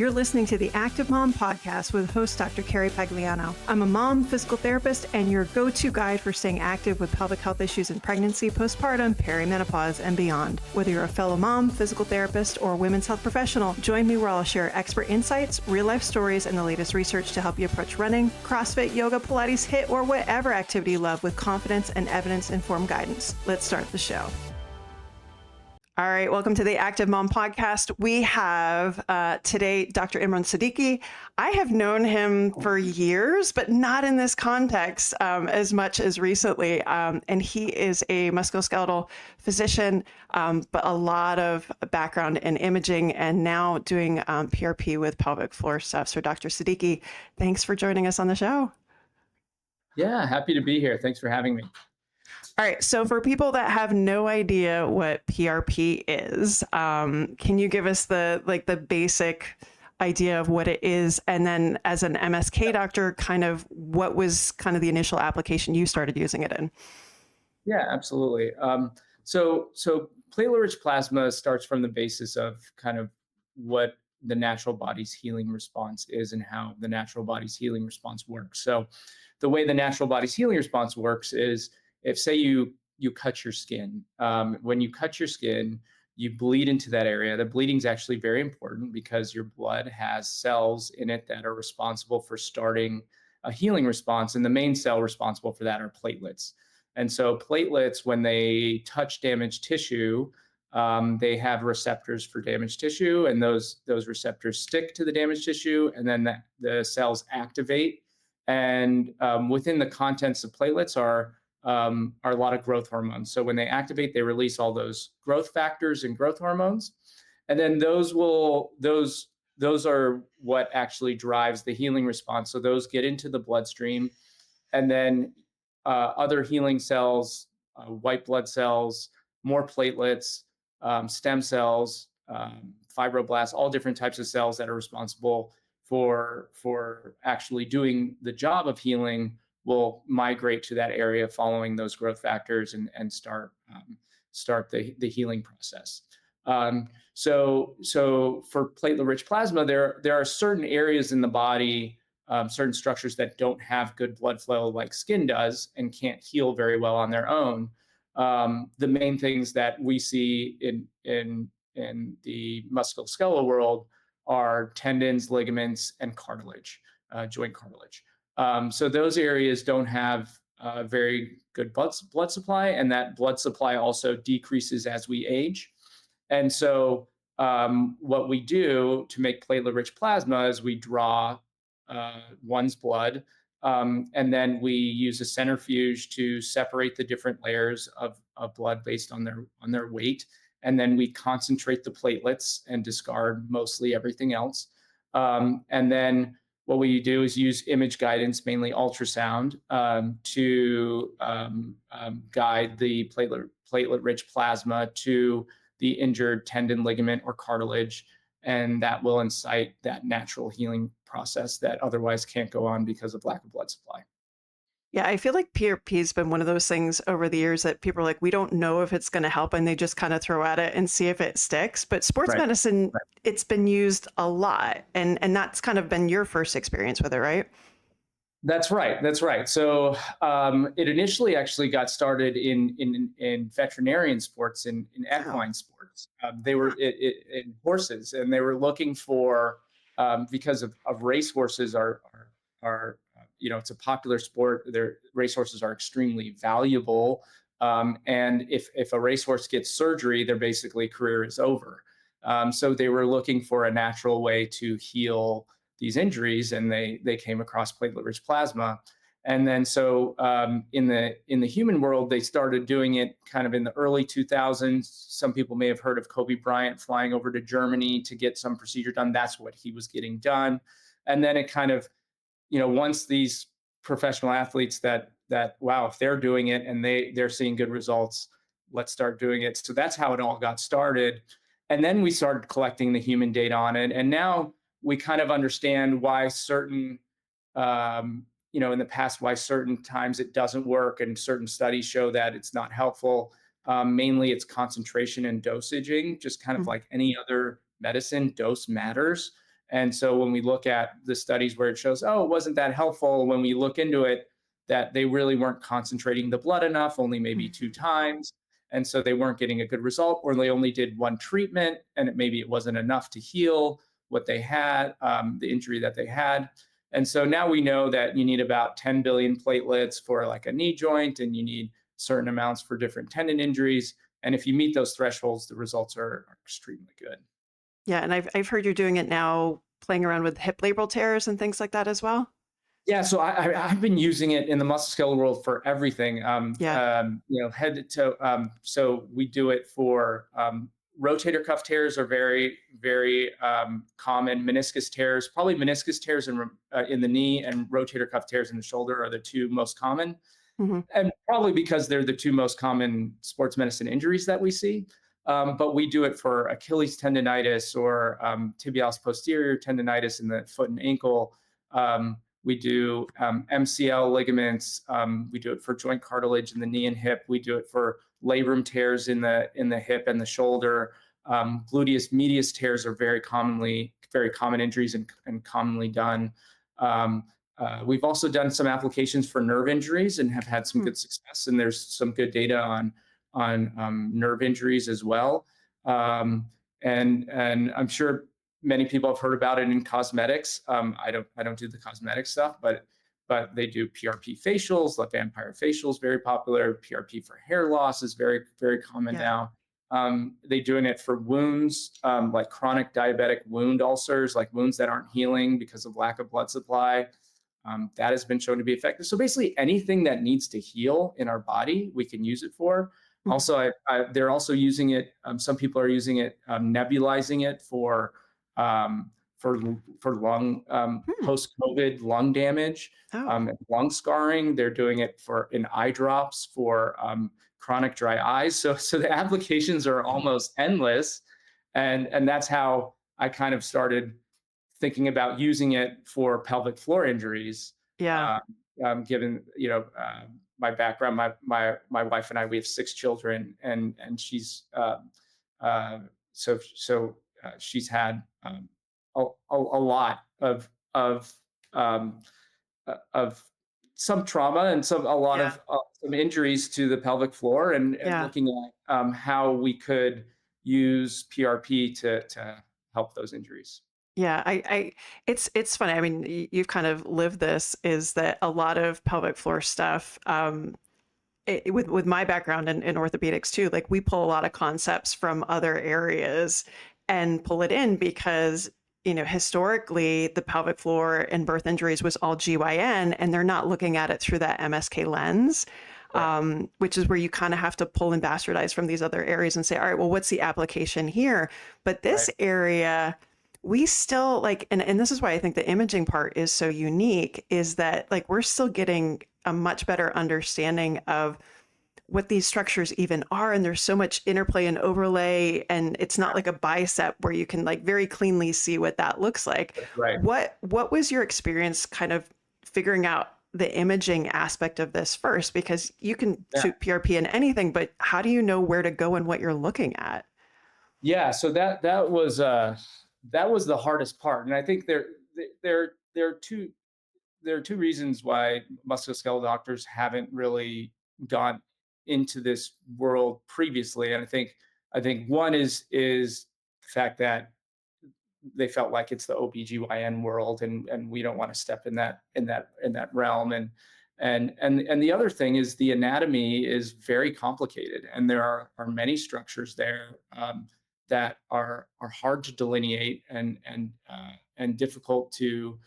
You're listening to the Active Mom Podcast with host Dr. Carrie Pagliano. I'm a mom, physical therapist, and your go-to guide for staying active with pelvic health issues in pregnancy, postpartum, perimenopause, and beyond. Whether you're a fellow mom, physical therapist, or women's health professional, join me where I'll share expert insights, real-life stories, and the latest research to help you approach running, CrossFit, yoga, Pilates, HIIT, or whatever activity you love with confidence and evidence-informed guidance. Let's start the show. All right, welcome to the Active Mom Podcast. We have today Dr. Imran Siddiqui. I have known him for years, but not in this context as much as recently. And he is a musculoskeletal physician, but a lot of background in imaging and now doing PRP with pelvic floor stuff. So Dr. Siddiqui, thanks for joining us on the show. Yeah, happy to be here. Thanks for having me. All right. So for people that have no idea what PRP is, can you give us the basic idea of what it is? And then as an MSK doctor, what was the initial application you started using it in? Yeah, absolutely. So platelet rich plasma starts from the basis of kind of what the natural body's healing response is and how the natural body's healing response works. So the way the natural body's healing response works is if, say, you cut your skin, when you cut your skin, you bleed into that area. The bleeding is actually very important because your blood has cells in it that are responsible for starting a healing response. And the main cell responsible for that are platelets. And so platelets, when they touch damaged tissue, they have receptors for damaged tissue, and those receptors stick to the damaged tissue, and then the cells activate. And within the contents of platelets are a lot of growth hormones. So when they activate, they release all those growth factors and growth hormones. And then those are what actually drives the healing response. So those get into the bloodstream, and then other healing cells, white blood cells, more platelets, stem cells, fibroblasts, all different types of cells that are responsible for actually doing the job of healing will migrate to that area following those growth factors and start the healing process. So for platelet-rich plasma, there are certain areas in the body, certain structures that don't have good blood flow like skin does and can't heal very well on their own. The main things that we see in the musculoskeletal world are tendons, ligaments, and cartilage, joint cartilage. So those areas don't have very good blood supply, and that blood supply also decreases as we age. And so what we do to make platelet-rich plasma is we draw one's blood, and then we use a centrifuge to separate the different layers of blood based on their weight, and then we concentrate the platelets and discard mostly everything else. And then what we do is use image guidance, mainly ultrasound, to guide the platelet-rich plasma to the injured tendon, ligament, or cartilage, and that will incite that natural healing process that otherwise can't go on because of lack of blood supply. Yeah, I feel like PRP has been one of those things over the years that people are like, we don't know if it's going to help, and they just kind of throw at it and see if it sticks. But sports medicine, it's been used a lot, and that's kind of been your first experience with it, right? That's right. So it initially actually got started in veterinarian sports, in equine sports. They were in horses, and they were looking for because of racehorses are it's a popular sport. Their racehorses are extremely valuable, and if a racehorse gets surgery, their basically career is over. So they were looking for a natural way to heal these injuries, and they came across platelet-rich plasma. And then so in the human world, they started doing it kind of in the early 2000s. Some people may have heard of Kobe Bryant flying over to Germany to get some procedure done. That's what he was getting done. And then it kind of, once these professional athletes that wow, if they're doing it and they're seeing good results, let's start doing it. So that's how it all got started. And then we started collecting the human data on it. And now we kind of understand why certain, in the past, why certain times it doesn't work, and certain studies show that it's not helpful. Mainly it's concentration and dosaging, just kind of like any other medicine, dose matters. And so when we look at the studies where it shows, oh, it wasn't that helpful, when we look into it, that they really weren't concentrating the blood enough, only maybe two Mhm. times. And so they weren't getting a good result, or they only did one treatment and maybe it wasn't enough to heal what they had, the injury that they had. And so now we know that you need about 10 billion platelets for like a knee joint, and you need certain amounts for different tendon injuries. And if you meet those thresholds, the results are extremely good. Yeah, and I've heard you're doing it now, playing around with hip labral tears and things like that as well? Yeah, so I've been using it in the musculoskeletal world for everything. Yeah. Head to toe. So we do it for rotator cuff tears are very common. Meniscus tears, probably meniscus tears in the knee, and rotator cuff tears in the shoulder are the two most common, Mhm. and probably because they're the two most common sports medicine injuries that we see. But we do it for Achilles tendonitis or tibialis posterior tendonitis in the foot and ankle. We do MCL ligaments. We do it for joint cartilage in the knee and hip. We do it for labrum tears in the hip and the shoulder. Gluteus medius tears are very common injuries and commonly done. We've also done some applications for nerve injuries and have had some Hmm. good success. And there's some good data on nerve injuries as well. And I'm sure many people have heard about it in cosmetics. I don't do the cosmetic stuff, but they do PRP facials, like vampire facials, very popular. PRP for hair loss is very common Yeah. now. They're doing it for wounds, like chronic diabetic wound ulcers, like wounds that aren't healing because of lack of blood supply. That has been shown to be effective. So basically, anything that needs to heal in our body, we can use it for. Mhm. Also, they're also using it. Some people are using it, nebulizing it um, for for lung Hmm. post-COVID lung damage, Oh, and lung scarring. They're doing it for in eye drops for chronic dry eyes. So the applications are almost endless, and that's how I kind of started thinking about using it for pelvic floor injuries. yeah. Uh, Given my background, my wife and I, we have six children, and she's uh, she's had a lot um, of some trauma and a lot Yeah. of some injuries to the pelvic floor, and Yeah. looking at how we could use PRP to help those injuries. Yeah, it's funny. I mean, you've kind of lived this, is that a lot of pelvic floor stuff, with my background in orthopedics too, like we pull a lot of concepts from other areas and pull it in because, historically the pelvic floor and birth injuries was all GYN, and they're not looking at it through that MSK lens. Correct. Which is where you kind of have to pull and bastardize from these other areas and say, all right, well, what's the application here? But this Right. area, we still like, and this is why I think the imaging part is so unique, is that like we're still getting a much better understanding of what these structures even are, and there's so much interplay and overlay, and it's not like a bicep where you can like very cleanly see what that looks like. That's right. What was your experience kind of figuring out the imaging aspect of this first? Because you can Yeah. shoot PRP in anything, but how do you know where to go and what you're looking at? Yeah. So that was the hardest part, and I think there are two reasons why musculoskeletal doctors haven't really gone into this world previously, and I think one is the fact that they felt like it's the OBGYN world, and we don't want to step in that realm. And the other thing is the anatomy is very complicated, and there are many structures there that are hard to delineate and difficult to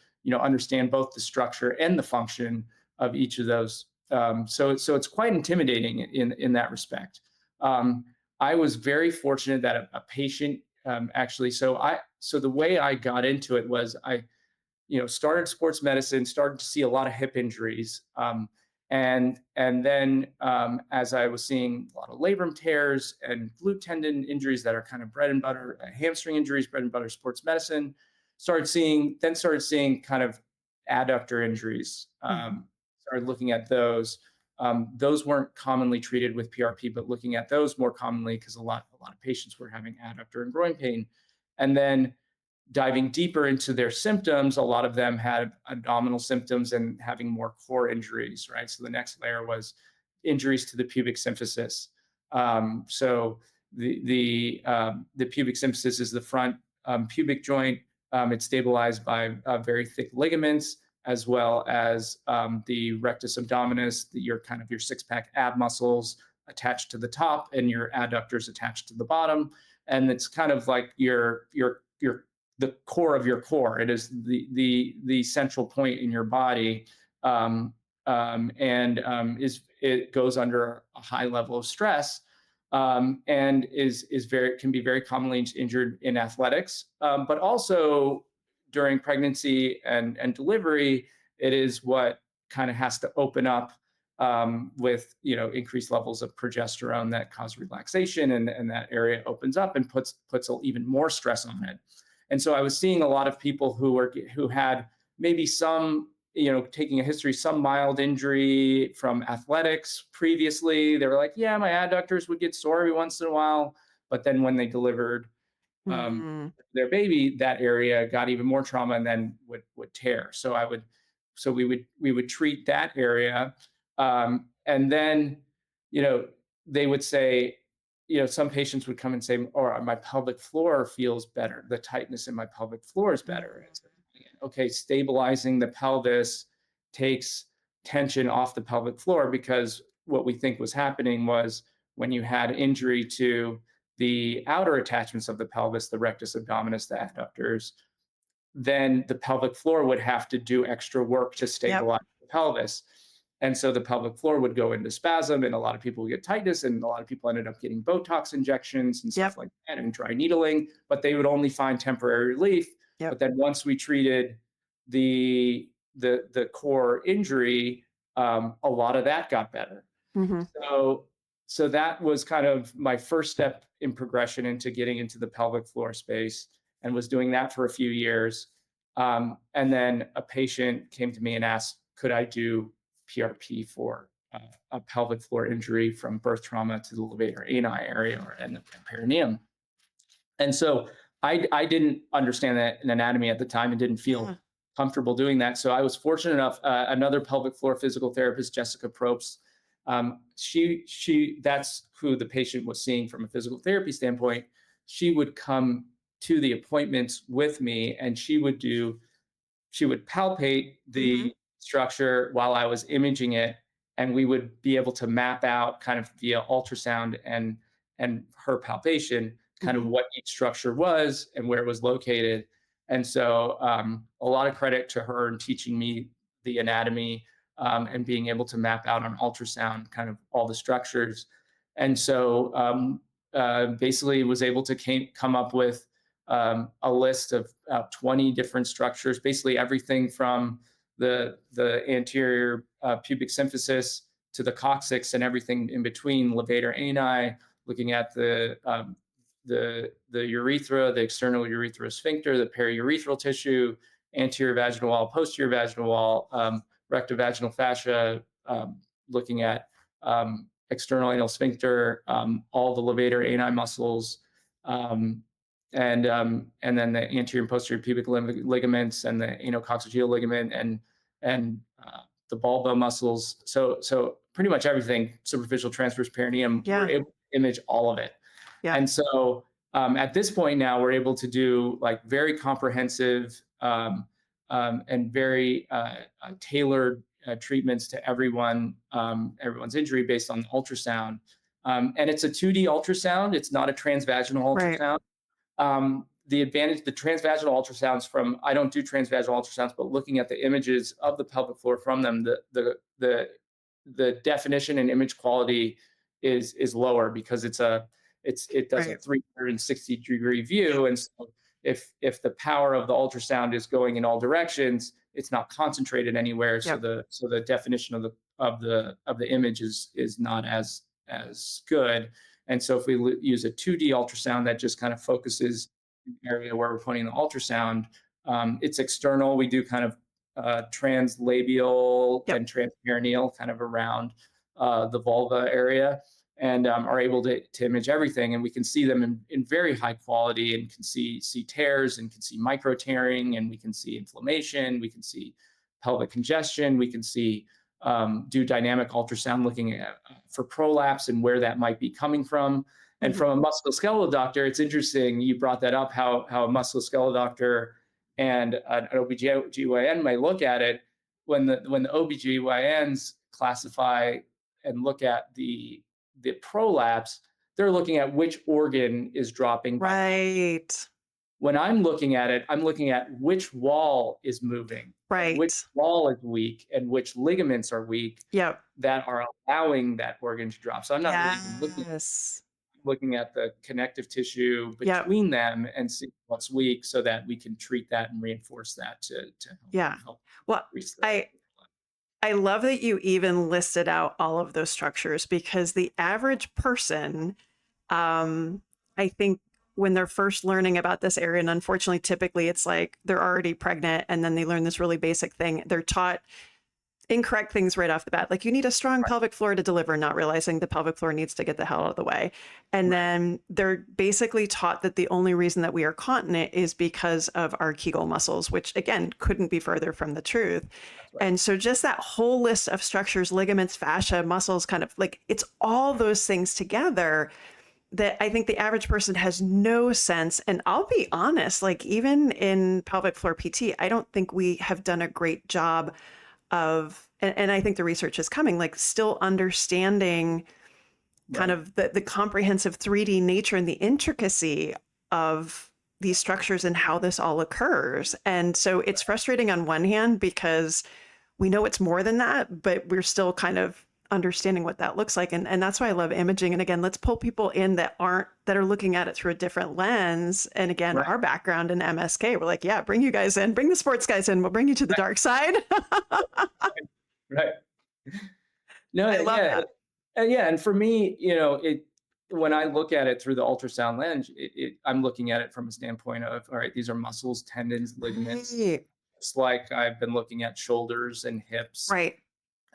understand both the structure and the function of each of those. So it's quite intimidating in that respect. Um, I was very fortunate that a patient actually. So the way I got into it was I started sports medicine, started to see a lot of hip injuries, and then as I was seeing a lot of labrum tears and glute tendon injuries that are kind of bread and butter, hamstring injuries, bread and butter sports medicine, started seeing kind of adductor injuries. Mhm. Started looking at those. Those weren't commonly treated with PRP, but looking at those more commonly because a lot of patients were having adductor and groin pain, and then diving deeper into their symptoms, a lot of them had abdominal symptoms and having more core injuries, right? So the next layer was injuries to the pubic symphysis. So the pubic symphysis is the front pubic joint. It's stabilized by very thick ligaments, as well as the rectus abdominis, your kind of your six-pack ab muscles attached to the top, and your adductors attached to the bottom. And it's kind of like your the core of your core. It is the central point in your body, and it goes under a high level of stress, and is very can be very commonly injured in athletics, but also during pregnancy and delivery. It is what kind of has to open up with increased levels of progesterone that cause relaxation, and that area opens up and puts even more stress on it. And so I was seeing a lot of people who had maybe some, taking a history, some mild injury from athletics previously. They were like, yeah, my adductors would get sore every once in a while. But then when they delivered Mhm. their baby, that area got even more trauma and then would tear. So we would treat that area, and then they would say, some patients would come and say, "Oh, my pelvic floor feels better. The tightness in my pelvic floor is better." Mhm. Okay, stabilizing the pelvis takes tension off the pelvic floor, because what we think was happening was when you had injury to the outer attachments of the pelvis, the rectus abdominis, the adductors, then the pelvic floor would have to do extra work to Yep. stabilize the pelvis. And so the pelvic floor would go into spasm, and a lot of people would get tightness, and a lot of people ended up getting Botox injections and stuff Yep. like that, and dry needling, but they would only find temporary relief. But Yep. then once we treated the core injury, a lot of that got better. Mhm. So so that was kind of my first step in progression into getting into the pelvic floor space, and was doing that for a few years. And then a patient came to me and asked, could I do PRP for a pelvic floor injury from birth trauma to the levator ani area or and the perineum? And so I didn't understand that in anatomy at the time and didn't feel Yeah. comfortable doing that. So I was fortunate enough. Another pelvic floor physical therapist, Jessica Probst, she that's who the patient was seeing from a physical therapy standpoint. She would come to the appointments with me, and she would palpate Mhm. the structure while I was imaging it, and we would be able to map out kind of via ultrasound and her palpation kind of Mhm. what each structure was and where it was located. And so a lot of credit to her in teaching me the anatomy, and being able to map out on ultrasound kind of all the structures. And so basically was able to come up with a list of 20 different structures, basically everything from the anterior pubic symphysis to the coccyx and everything in between, levator ani, looking at the urethra, the external urethral sphincter, the periurethral tissue, anterior vaginal wall, posterior vaginal wall, rectovaginal fascia, looking at external anal sphincter, all the levator ani muscles, um, and then the anterior and posterior pubic ligaments and the anococcygeal ligament and the bulba muscles. So pretty much everything, superficial transverse perineum, we're Yeah. able to image all of it. Yeah. And so at this point now, we're able to do like very comprehensive and very tailored treatments to everyone's injury based on ultrasound. And it's a 2D ultrasound. It's not a transvaginal Right. ultrasound. The advantage, the transvaginal ultrasounds from, I don't do transvaginal ultrasounds, but looking at the images of the pelvic floor from them, the definition and image quality is lower, because it does a Right. 360-degree Yep. view. And so if the power of the ultrasound is going in all directions, it's not concentrated anywhere. So Yep. the definition of the image is not as good. And so if we use a 2D ultrasound that just kind of focuses in the area where we're putting the ultrasound, it's external. We do kind of translabial Yep. and transperineal kind of around the vulva area. and are able to image everything. And we can see them in very high quality, and can see tears, and can see micro tearing, and we can see inflammation. We can see pelvic congestion. We can see do dynamic ultrasound looking at for prolapse and where that might be coming from. And Mhm. from a musculoskeletal doctor, it's interesting you brought that up, how a musculoskeletal doctor and an OBGYN may look at it. When the OBGYNs classify and look at the prolapse, they're looking at which organ is dropping by how. Right. When I'm looking at it, I'm looking at which wall is moving and which Right. wall is weak and which ligaments are weak Yep. that are allowing that organ to drop. So I'm not really even Yes. looking at the connective tissue Yep. between them and see what's weak, so that we can treat that and reinforce that to Yeah. help Well, increase the. I love that you even listed out all of those structures, because the average person, I think when they're first learning about this area, and unfortunately, typically it's like they're already pregnant and then they learn this really basic thing. They're taught incorrect things right off the bat. Like, you need a strong pelvic floor to deliver, not realizing the pelvic floor needs to get the hell out of the way. And Right. then they're basically taught that the only reason that we are continent is because of our Kegel muscles, which again, couldn't be further from the truth. That's right. And so just that whole list of structures, ligaments, fascia, muscles, kind of like, it's all those things together that I think the average person has no sense. And I'll be honest, like, even in pelvic floor PT, I don't think we have done a great job of, and I think the research is coming, like, still understanding kind Right. of the comprehensive 3D nature and the intricacy of these structures and how this all occurs. And so it's frustrating on one hand, because we know it's more than that, but we're still kind of understanding what that looks like. And that's why I love imaging. And again, let's pull people in that are looking at it through a different lens. And again, Right. our background in MSK, we're like, yeah, bring you guys in, bring the sports guys in. We'll bring you to the dark side. Right. No, I love yeah. that. And yeah, and for me, when I look at it through the ultrasound lens, I'm looking at it from a standpoint of, all right, these are muscles, tendons, ligaments. Right. It's like I've been looking at shoulders and hips, Right.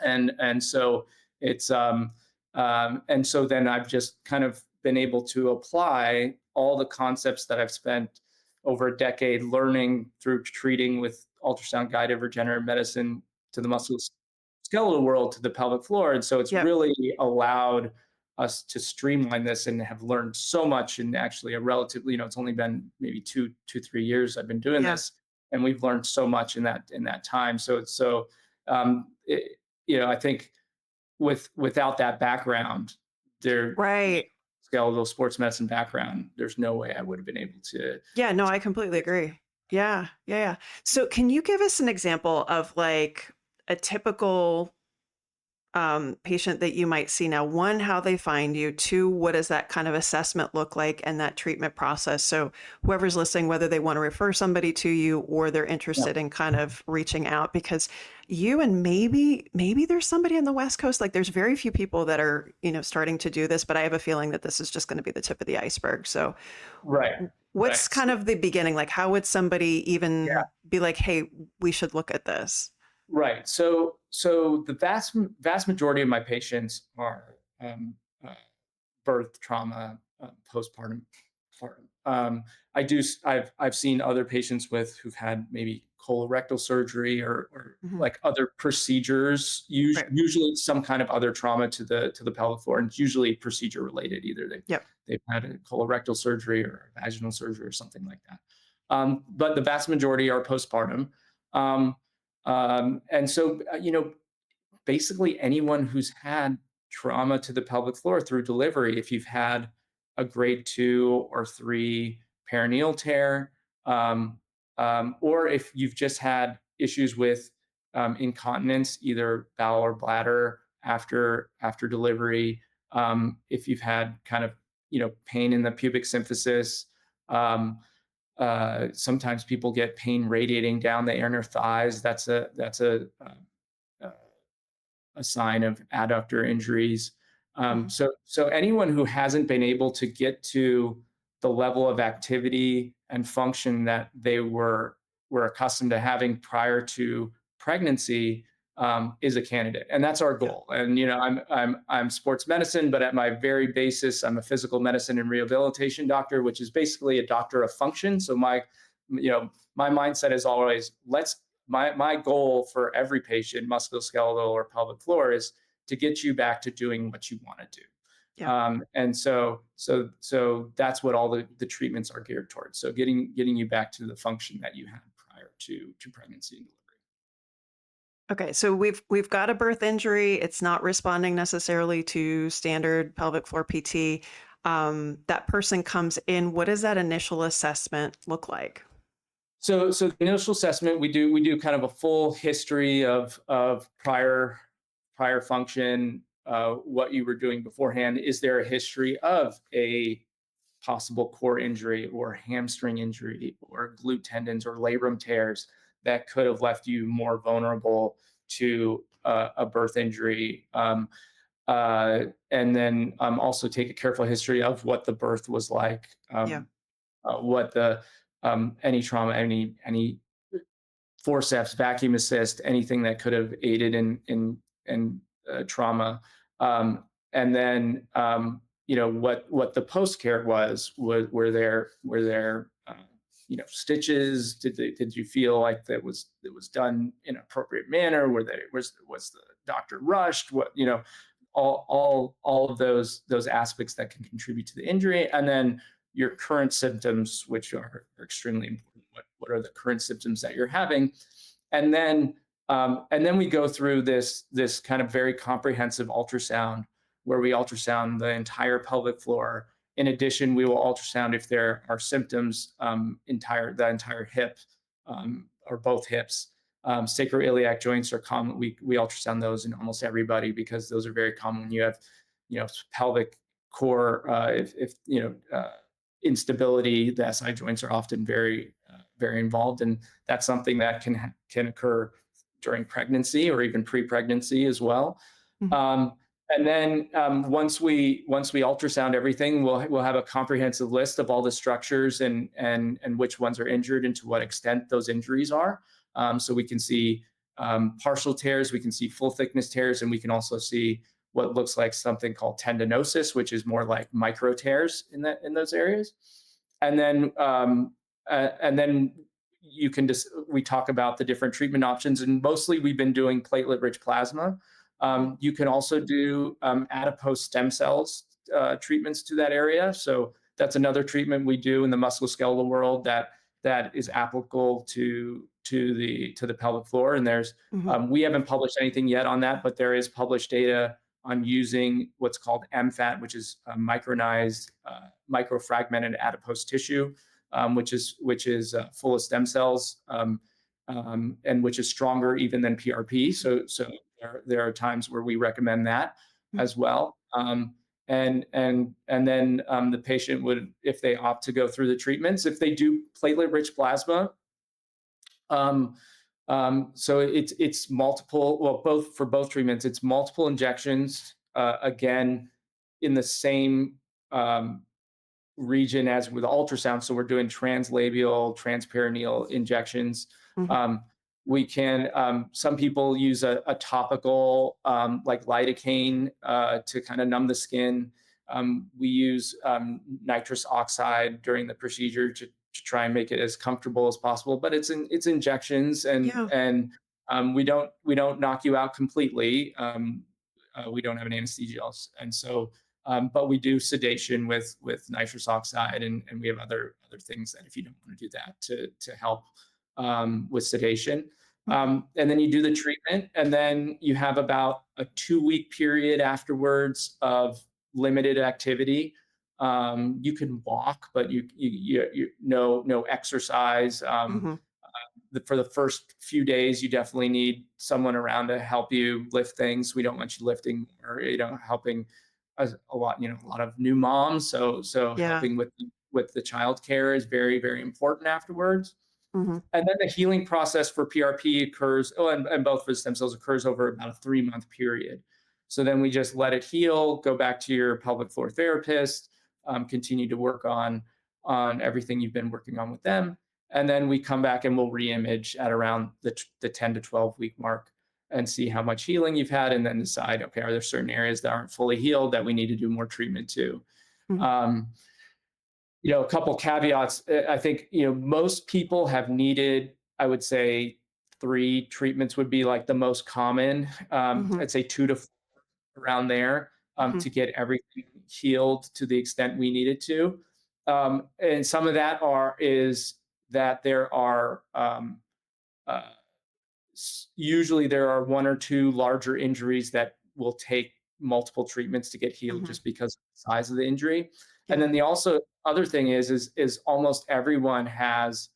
and so it's and so then I've just kind of been able to apply all the concepts that I've spent over a decade learning through treating with ultrasound guided regenerative medicine to the musculoskeletal world, to the pelvic floor. And so it's Yep. really allowed us to streamline this and have learned so much in actually a relatively, it's only been maybe 3 years I've been doing Yeah. this, and we've learned so much in that time. So it's so I think without that background, there Right. skeletal sports medicine background, there's no way I would have been able to. Yeah, no, I completely agree. Yeah. Yeah. Yeah. So can you give us an example of like a typical patient that you might see now? One, how they find you. Two, what does that kind of assessment look like and that treatment process? So whoever's listening, whether they want to refer somebody to you or they're Yeah. interested in kind of reaching out, because you and maybe there's somebody on the West Coast, like there's very few people that are, starting to do this, but I have a feeling that this is just going to be the tip of the iceberg. So Right. what's Right. kind of the beginning? Like, how would somebody Yeah. even be like, hey, we should look at this? Right. So the vast majority of my patients are uh, birth trauma, postpartum. I've seen other patients who've had maybe colorectal surgery or Mhm. like other procedures. Right. Usually some kind of other trauma to the pelvic floor, and it's usually procedure related. Either Yep. they've had a colorectal surgery or vaginal surgery or something like that. But the vast majority are postpartum. Um, and so, basically anyone who's had trauma to the pelvic floor through delivery, if you've had a grade 2 or 3 perineal tear, or if you've just had issues with incontinence, either bowel or bladder after delivery, if you've had kind of pain in the pubic symphysis, sometimes people get pain radiating down the inner thighs. Uh, a sign of adductor injuries. Mhm. So anyone who hasn't been able to get to the level of activity and function that they were accustomed to having prior to pregnancy, is a candidate, and that's our Yeah. goal. And I'm sports medicine, but at my very basis, I'm a physical medicine and rehabilitation doctor, which is basically a doctor of function. So my mindset is always my goal for every patient, musculoskeletal or pelvic floor, is to get you back to doing what you want to do. Yeah. And so that's what all the treatments are geared towards. So getting you back to the function that you had prior to pregnancy and delivery. Okay, so we've got a birth injury. It's not responding necessarily to standard pelvic floor PT. That person comes in. What does that initial assessment look like? So the initial assessment, we do kind of a full history of prior function, what you were doing beforehand. Is there a history of a possible core injury or hamstring injury or glute tendons or labrum tears that could have left you more vulnerable to a birth injury? And then also take a careful history of what the birth was like, Yeah. what the any trauma, any forceps, vacuum assist, anything that could have aided in trauma. And then what the post care was. Were there stitches? Did you feel like that was done in an appropriate manner? Was the doctor rushed? All of those aspects that can contribute to the injury, and then your current symptoms, which are extremely important. What are the current symptoms that you're having? And then we go through this kind of very comprehensive ultrasound, where we ultrasound the entire pelvic floor. In addition, we will ultrasound if there are symptoms, the entire hip, or both hips. Sacroiliac joints are common. We ultrasound those in almost everybody because those are very common when you have, pelvic core. If instability, the SI joints are often very involved, and that's something that can occur during pregnancy or even pre-pregnancy as well. Mhm. And then once we ultrasound everything, we'll have a comprehensive list of all the structures and which ones are injured and to what extent those injuries are. So we can see partial tears, we can see full thickness tears, and we can also see what looks like something called tendinosis, which is more like micro tears in those areas. And then we talk about the different treatment options, and mostly we've been doing platelet rich plasma. You can also do adipose stem cells treatments to that area. So that's another treatment we do in the musculoskeletal world that is applicable to the pelvic floor. And Mhm. we haven't published anything yet on that, but there is published data on using what's called MFAT, which is micronized, microfragmented adipose tissue, which is full of stem cells, and which is stronger even than PRP. So there are times where we recommend that Mhm. as well. And then the patient would, if they opt to go through the treatments, if they do platelet rich plasma, so it's multiple. Well, both treatments, it's multiple injections. Again, in the same region as with ultrasound. So we're doing translabial, transperineal injections. Mhm. Um, some people use a topical, like lidocaine, to kind of numb the skin. We use nitrous oxide during the procedure to try and make it as comfortable as possible. But it's injections, Yeah. and we don't knock you out completely. We don't have an anesthesia, and so but we do sedation with nitrous oxide, and we have other things that if you don't want to do that to help with sedation. Mhm. And then you do the treatment, and then you have about a 2-week period afterwards of limited activity. You can walk, but you no exercise. Mhm. For the first few days, you definitely need someone around to help you lift things. We don't want you lifting or helping a lot of new moms. So Yeah. helping with the child care is very, very important afterwards. Mhm. And then the healing process for PRP occurs, and both for stem cells occurs over about a 3-month period. So then we just let it heal, go back to your pelvic floor therapist, continue to work on everything you've been working on with them. And then we come back and we'll reimage at around the 10 to 12 week mark. and see how much healing you've had, and then decide, okay, are there certain areas that aren't fully healed that we need to do more treatment to? Mhm. Um, a couple caveats. I think, most people have needed, I would say, 3 treatments would be like the most common. Mhm. I'd say 2 to 4 around there, Mhm. to get everything healed to the extent we needed to. And some of that is that there are, uh, usually there are 1 or 2 larger injuries that will take multiple treatments to get healed Mhm. just because of the size of the injury. And Yeah. then the also other thing is almost everyone has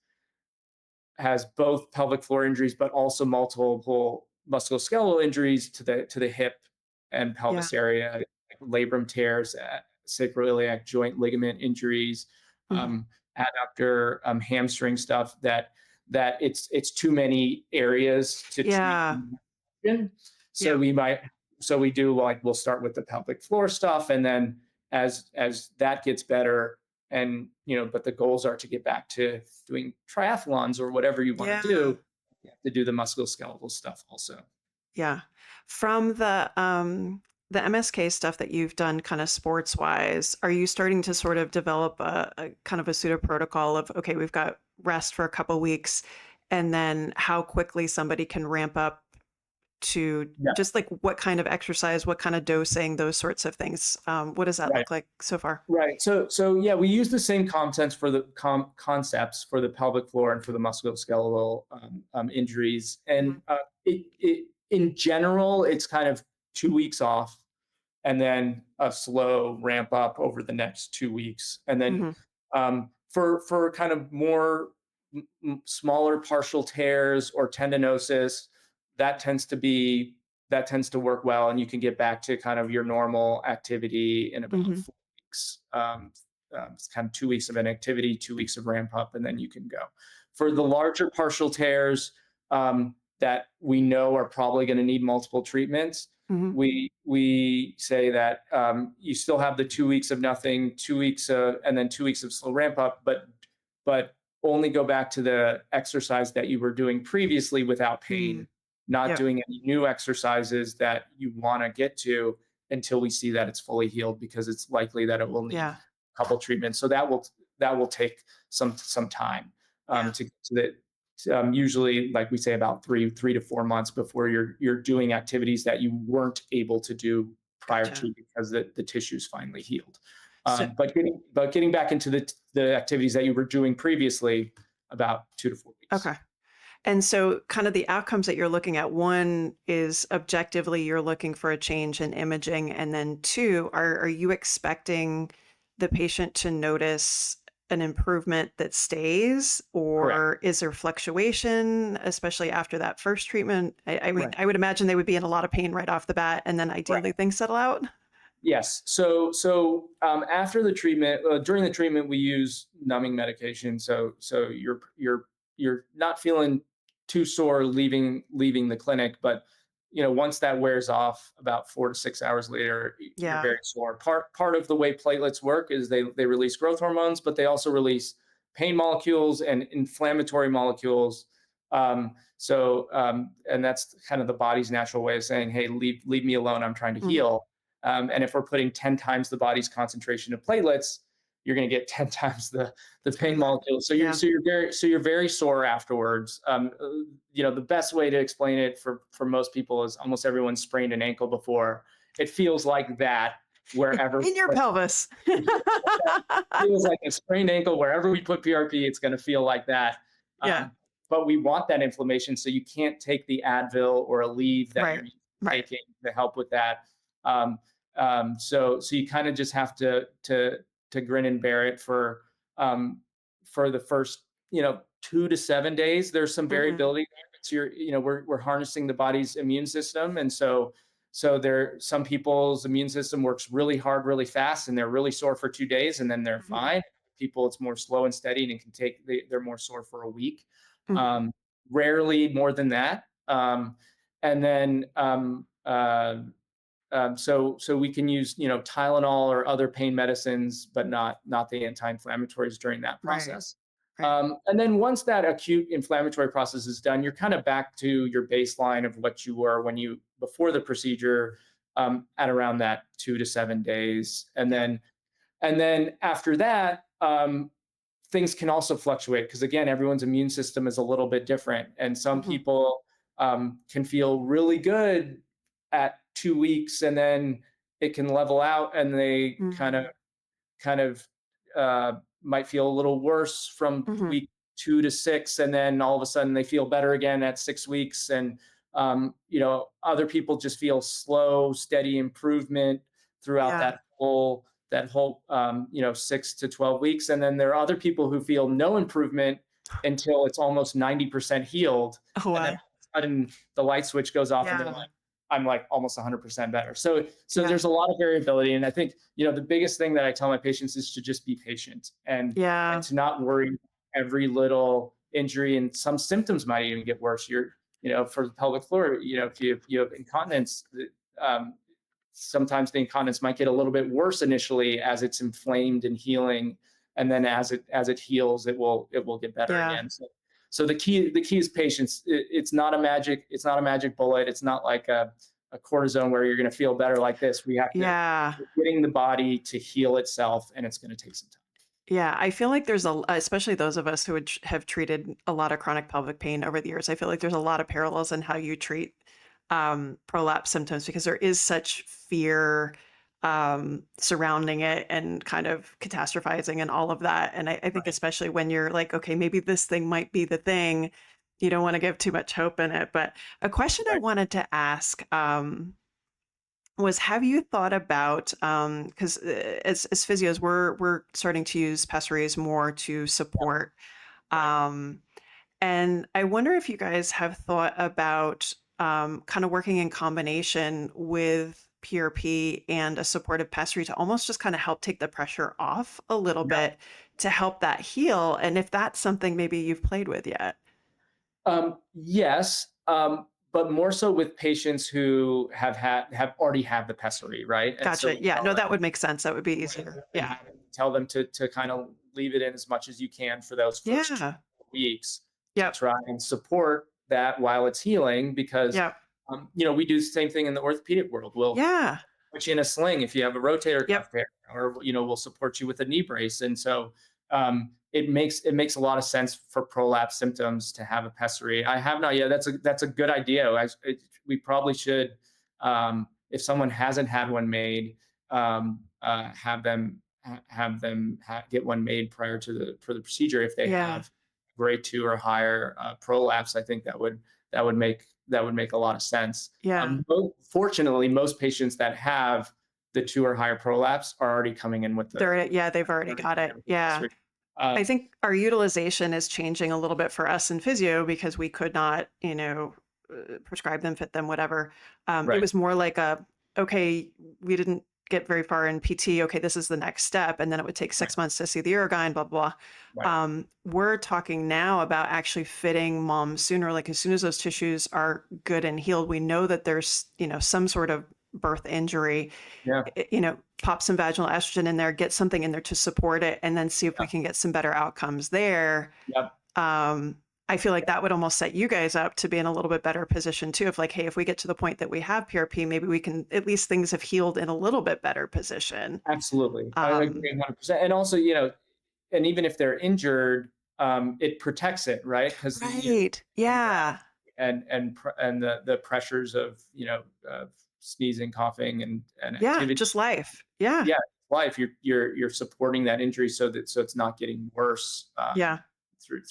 both pelvic floor injuries, but also multiple musculoskeletal injuries to the hip and Yeah. pelvis area, like labrum tears, sacroiliac joint ligament injuries, Mhm. um, adductor, hamstring stuff. That it's too many areas to treat Yeah. in one. So Yeah. we do, like, we'll start with the pelvic floor stuff, and then as that gets better, and but the goals are to get back to doing triathlons or whatever you want to Yeah. do, you have to do the musculoskeletal stuff also. Yeah. From the MSK stuff that you've done kind of sports wise, are you starting to sort of develop a kind of a pseudo protocol of, okay, we've got rest for a couple weeks, and then how quickly somebody can ramp up to Yeah. just like what kind of exercise, what kind of dosing, those sorts of things. What does that Right. look like so far? Right. So yeah, we use the same contents for the concepts for the pelvic floor and for the musculoskeletal injuries. Mhm. And in general, it's kind of 2 weeks off, and then a slow ramp up over the next 2 weeks. And then, Mhm. for kind of more smaller partial tears or tendinosis, that tends to be that tends to work well, and you can get back to kind of your normal activity in about Mhm. 4 weeks. It's kind of 2 weeks of inactivity, 2 weeks of ramp up, and then you can go. For the larger partial tears, that we know are probably going to need multiple treatments, Mhm. we say that, you still have the 2 weeks of nothing, 2 weeks, and then 2 weeks of slow ramp up, but only go back to the exercise that you were doing previously without Mm. pain, not Yep. doing any new exercises that you want to get to until we see that it's fully healed, because it's likely that it will need Yeah. a couple treatments. So that will take some time, Yeah. to the usually, like we say, about 3 to 4 months before you're doing activities that you weren't able to do prior Gotcha. to, because the tissue's finally healed. So, But getting back into the activities that you were doing previously, about 2 to 4 weeks. okay. And so, kind of the outcomes that you're looking at, one is objectively you're looking for a change in imaging. And then two, are you expecting the patient to notice an improvement that stays, Correct. or is there fluctuation, especially after that first treatment? I mean, Right. I would imagine they would be in a lot of pain right off the bat, and then Right. ideally things settle out. Yes. So after the treatment, during the treatment, we use numbing medication. So you're not feeling too sore leaving the clinic, but once that wears off, about 4 to 6 hours later, you're Yeah. very sore. Part of the way platelets work is they release growth hormones, but they also release pain molecules and inflammatory molecules. And that's kind of the body's natural way of saying, hey, leave me alone. I'm trying to Mhm. heal. And if we're putting 10 times the body's concentration of platelets, you're going to get 10 times the pain molecules. So you're Yeah. so you're very so you're very sore afterwards. The best way to explain it for most people is almost everyone sprained an ankle before. It feels like that wherever. In your pelvis. Feels like a sprained ankle wherever we put PRP. It's going to feel like that. Yeah. But we want that inflammation, so you can't take the Advil or Aleve that Right. you're Right. taking to help with that. Um, so you kind of just have to grin and bear it for the first 2 to 7 days. There's some Mhm. variability there. We're harnessing the body's immune system, and so there, some people's immune system works really hard, really fast, and they're really sore for 2 days, and then they're Mhm. fine. People, it's more slow and steady, and it can take they're more sore for a week. Mhm. Um, Rarely more than that. And then so we can use Tylenol or other pain medicines, but not the anti-inflammatories during that Right. process. Right. And then once that acute inflammatory process is done, you're kind of back to your baseline of what you were when you before the procedure, at around that 2 to 7 days, Yeah. and then after that, things can also fluctuate because again, everyone's immune system is a little bit different, and some Hmm. people can feel really good at 2 weeks, and then it can level out, and they Hmm. kind of might feel a little worse from Hmm. week 2 to 6, and then all of a sudden they feel better again at 6 weeks. And other people just feel slow, steady improvement throughout Yeah. that whole 6 to 12 weeks. And then there are other people who feel no improvement until it's almost 90% healed, Oh, and then wow. all of a sudden the light switch goes off, and they're Yeah. like, I'm like almost 100% better. So Yeah. there's a lot of variability, and I think the biggest thing that I tell my patients is to just be patient, and Yeah. to not worry every little injury, and some symptoms might even get worse. For the pelvic floor, if you have incontinence, um, sometimes the incontinence might get a little bit worse initially as it's inflamed and healing, and then as it heals, it will get better Yeah. again. So the key is patience. It's not a magic bullet. It's not like a cortisone where you're going to feel better like this. Yeah. We're getting the body to heal itself, and it's going to take some time. Yeah, I feel like there's especially those of us who have treated a lot of chronic pelvic pain over the years. I feel like there's a lot of parallels in how you treat prolapse symptoms because there is such fear surrounding it and kind of catastrophizing and all of that. And I think Right. especially when you're like, okay, maybe this thing might be the thing, you don't want to give too much hope in it. But a question I Right. wanted to ask. Was have you thought about because as physios we're starting to use pessaries more to support Right. um, and I wonder if you guys have thought about kind of working in combination with PRP and a supportive pessary to almost just kind of help take the pressure off a little Yeah. bit to help that heal, and if that's something maybe you've played with yet. Yes, but more so with patients who have already had the pessary, right? And so Gotcha. we Yeah, tell no, that them would make sense. That would be when easier. they Yeah. have it, tell them to kind of leave it in as much as you can for those first Yeah. 2 weeks, to Yep. try and support that while it's healing, because Yep. we do the same thing in the orthopedic world. We'll Yeah. put you in a sling if you have a rotator Yep. cuff tear, or we'll support you with a knee brace. And so it makes a lot of sense for prolapse symptoms to have a pessary. I have not yet. That's a good idea. We probably should, if someone hasn't had one made, get one made prior to the procedure if they Yeah. have grade 2 or higher prolapse. I think that would make a lot of sense. Yeah. Fortunately, most patients that have the 2 or higher prolapse are already coming in with the Yeah, they've already got it. Yeah. pessary. Uh, I think our utilization is changing a little bit for us in physio because we could not, prescribe them, fit them, whatever. It right, was more like okay, we didn't get very far in PT. Okay, this is the next step. And then it would take right, 6 months to see the Uruguayan, blah, blah, right. blah. We're talking now about actually fitting moms sooner. Like as soon as those tissues are good and healed, we know that there's, some sort of birth injury, Yeah, pop some vaginal estrogen in there, get something in there to support it, and then see if yeah, we can get some better outcomes there. yeah, Um, I feel like that would almost set you guys up to be in a little bit better position too. If like, hey, if we get to the point that we have PRP, maybe we can at least things have healed in a little bit better position. absolutely. I Um, agree 100%. And also, and even if they're injured, it protects it, right? Because right. Yeah. and the pressures of sneezing, coughing, and Yeah. activity. Just life. Yeah. Yeah, life. You're supporting that injury so it's not getting worse, Yeah.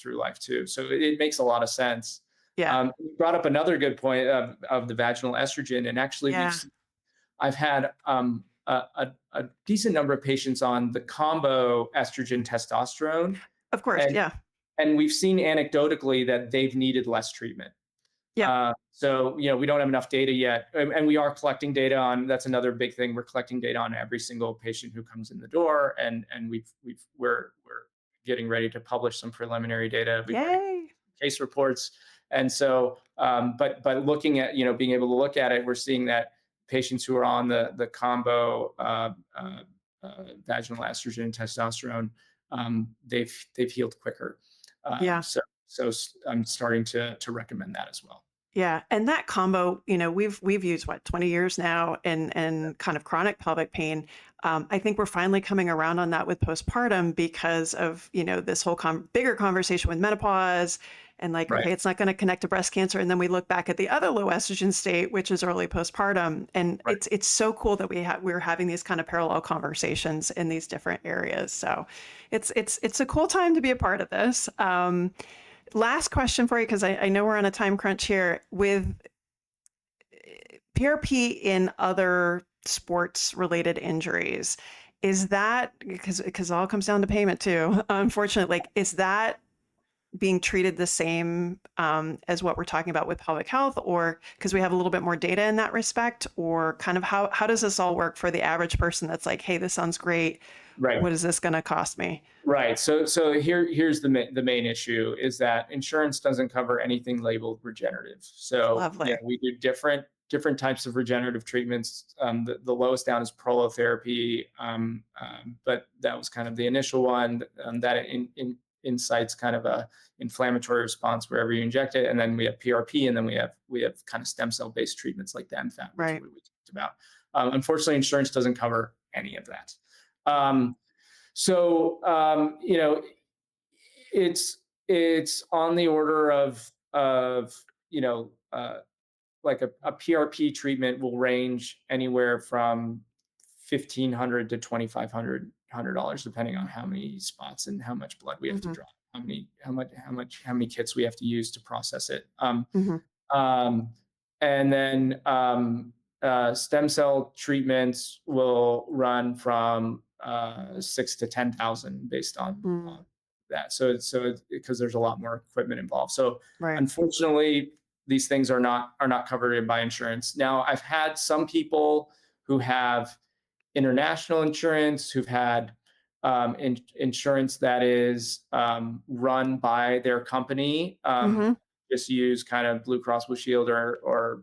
through life too. So it makes a lot of sense. Yeah. You brought up another good point of the vaginal estrogen, and actually Yeah. I've had a decent number of patients on the combo estrogen testosterone, Of course. and Yeah. and we've seen anecdotally that they've needed less treatment. Yep. So we don't have enough data yet, and we are collecting data on. That's another big thing. We're collecting data on every single patient who comes in the door, and we're getting ready to publish some preliminary data. We've already Yay. case reports, and so but looking at being able to look at it, we're seeing that patients who are on the combo vaginal estrogen and testosterone, they've healed quicker. Yeah. I'm starting to recommend that as well. Yeah. And that combo, we've used 20 years now and kind of chronic pelvic pain. I think we're finally coming around on that with postpartum because of, this whole bigger conversation with menopause and like, Right. okay, it's not going to connect to breast cancer. And then we look back at the other low estrogen state, which is early postpartum. And Right. it's so cool that we're having these kind of parallel conversations in these different areas. So it's a cool time to be a part of this. Last question for you, because I know we're on a time crunch here. With PRP in other sports related injuries, is that because it all comes down to payment too, unfortunately, like, is that being treated the same as what we're talking about with pelvic health, or because we have a little bit more data in that respect, or kind of how does this all work for the average person that's like, hey, this sounds great. Right. What is this going to cost me? Right. So here's the main issue is that insurance doesn't cover anything labeled regenerative. So Lovely. we do different types of regenerative treatments. The lowest down is prolotherapy, but that was kind of the initial one that incites kind of a inflammatory response wherever you inject it, and then we have PRP, and then we have kind of stem cell based treatments like the MFAT, which Right. we talked about. Unfortunately, insurance doesn't cover any of that. It's on the order of like a PRP treatment will range anywhere from $1,500 to $2,500 depending on how many spots and how much blood we have to draw, how many kits we have to use to process it. And then stem cell treatments will run from 6 to 10,000 based on that. So because there's a lot more equipment involved. So Right. unfortunately, these things are not covered by insurance. Now, I've had some people who have international insurance, who've had insurance that is run by their company. Just use kind of Blue Cross Blue Shield or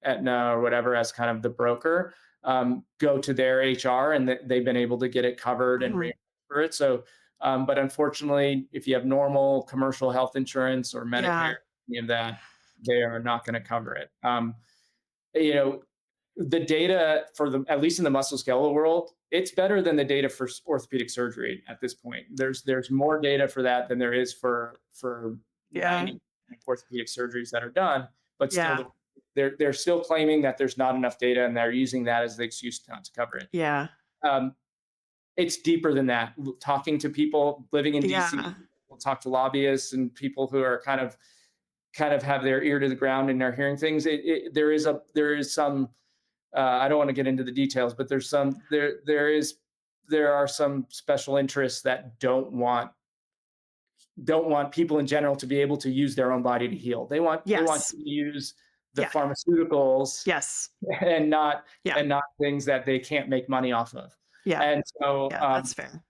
Aetna or whatever as kind of the broker. Go to their HR and they've been able to get it covered and reimburse for it. So, but unfortunately, if you have normal commercial health insurance or Medicare, any of that, they are not going to cover it. The data for at least in the musculoskeletal world, it's better than the data for orthopedic surgery at this point. There's more data for that than there is for 90 orthopedic surgeries that are done, but still they're still claiming that there's not enough data and they're using that as the excuse not to cover it. Yeah. It's deeper than that. Talking to people living in DC, we'll talk to lobbyists and people who are kind of have their ear to the ground and are hearing things. There is some I don't want to get into the details, but there are some special interests that don't want people in general to be able to use their own body to heal. They want to use the pharmaceuticals, and not things that they can't make money off of. Yeah. And so that's fair.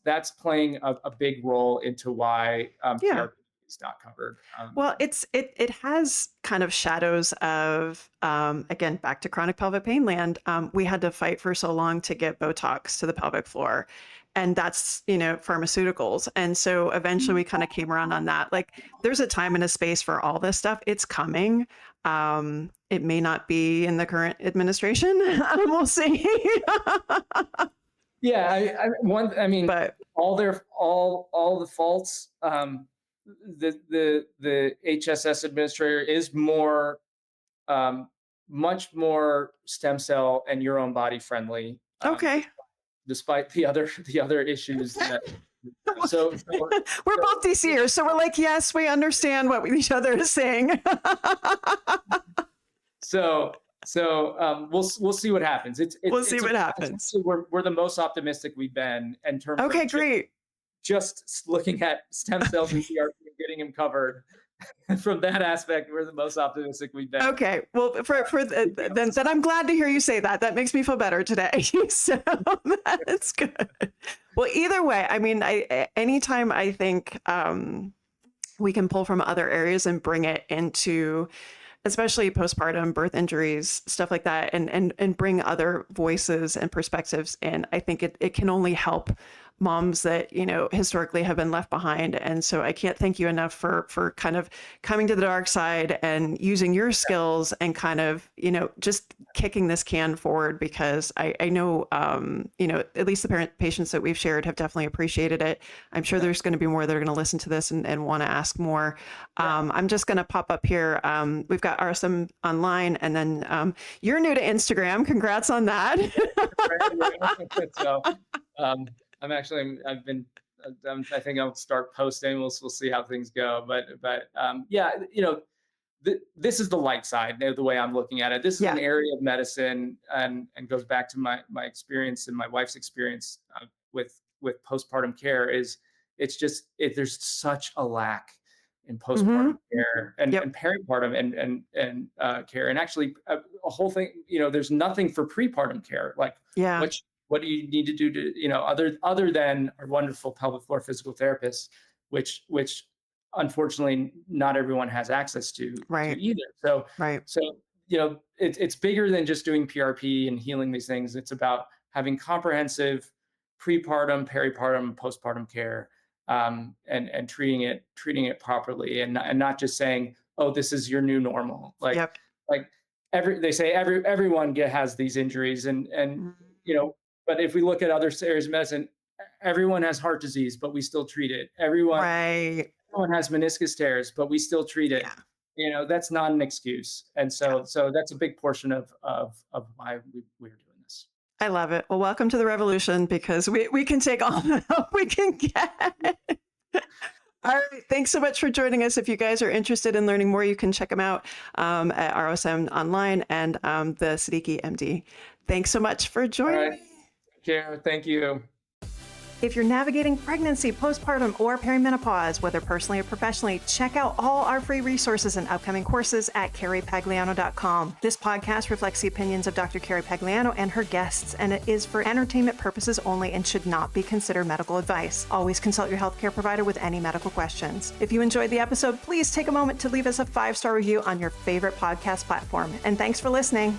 That's playing a big role into why PRP is not covered. Well, it has kind of shadows of again, back to chronic pelvic pain land. We had to fight for so long to get Botox to the pelvic floor, and that's pharmaceuticals. And so eventually we kind of came around on that. Like, there's a time and a space for all this stuff. It's coming. It may not be in the current administration. We'll see. Yeah, but all the faults. The HSS administrator is more, much more stem cell and your own body friendly. Okay. Despite the other issues that. So we're both DCers, so we're like, yes, we understand what each other is saying. So we'll see what happens. We'll see what happens. We're the most optimistic we've been in terms of great. Just looking at stem cells and PRP and getting them covered. From that aspect, we're the most optimistic we've been. Okay, well, then I'm glad to hear you say that. That makes me feel better today. So that's good. Well, either way, I mean, anytime I think we can pull from other areas and bring it into, especially postpartum birth injuries, stuff like that, and bring other voices and perspectives in, I think it can only help moms that, historically have been left behind. And so I can't thank you enough for kind of coming to the dark side and using your skills and kind of, just kicking this can forward, because I know, at least the patients that we've shared have definitely appreciated it. I'm sure there's going to be more that are going to listen to this and want to ask more. I'm just going to pop up here. We've got RSM online, and then you're new to Instagram. Congrats on that. So I think I'll start posting. We'll see how things go. But yeah, this is the light side, the way I'm looking at it. This is an area of medicine, and goes back to my experience and my wife's experience with postpartum care. There's such a lack in postpartum care and peripartum and care, and actually a whole thing. There's nothing for prepartum care. Like, what do you need to do to other than our wonderful pelvic floor physical therapists, which unfortunately not everyone has access to either. So it's bigger than just doing PRP and healing these things. It's about having comprehensive prepartum, peripartum, postpartum care, and treating it properly, and not just saying, oh, this is your new normal. They say everyone has these injuries, and but if we look at other areas of medicine, everyone has heart disease, but we still treat it. Everyone has meniscus tears, but we still treat it. That's not an excuse. And so that's a big portion of why we're doing this. I love it. Well, welcome to the revolution, because we can take all the help we can get. All right. Thanks so much for joining us. If you guys are interested in learning more, you can check them out at RSM online and the Siddiqui MD. Thanks so much for joining me. Yeah, thank you. If you're navigating pregnancy, postpartum, or perimenopause, whether personally or professionally, check out all our free resources and upcoming courses at carriepagliano.com. This podcast reflects the opinions of Dr. Carrie Pagliano and her guests, and it is for entertainment purposes only and should not be considered medical advice. Always consult your healthcare provider with any medical questions. If you enjoyed the episode, please take a moment to leave us a 5-star review on your favorite podcast platform. And thanks for listening.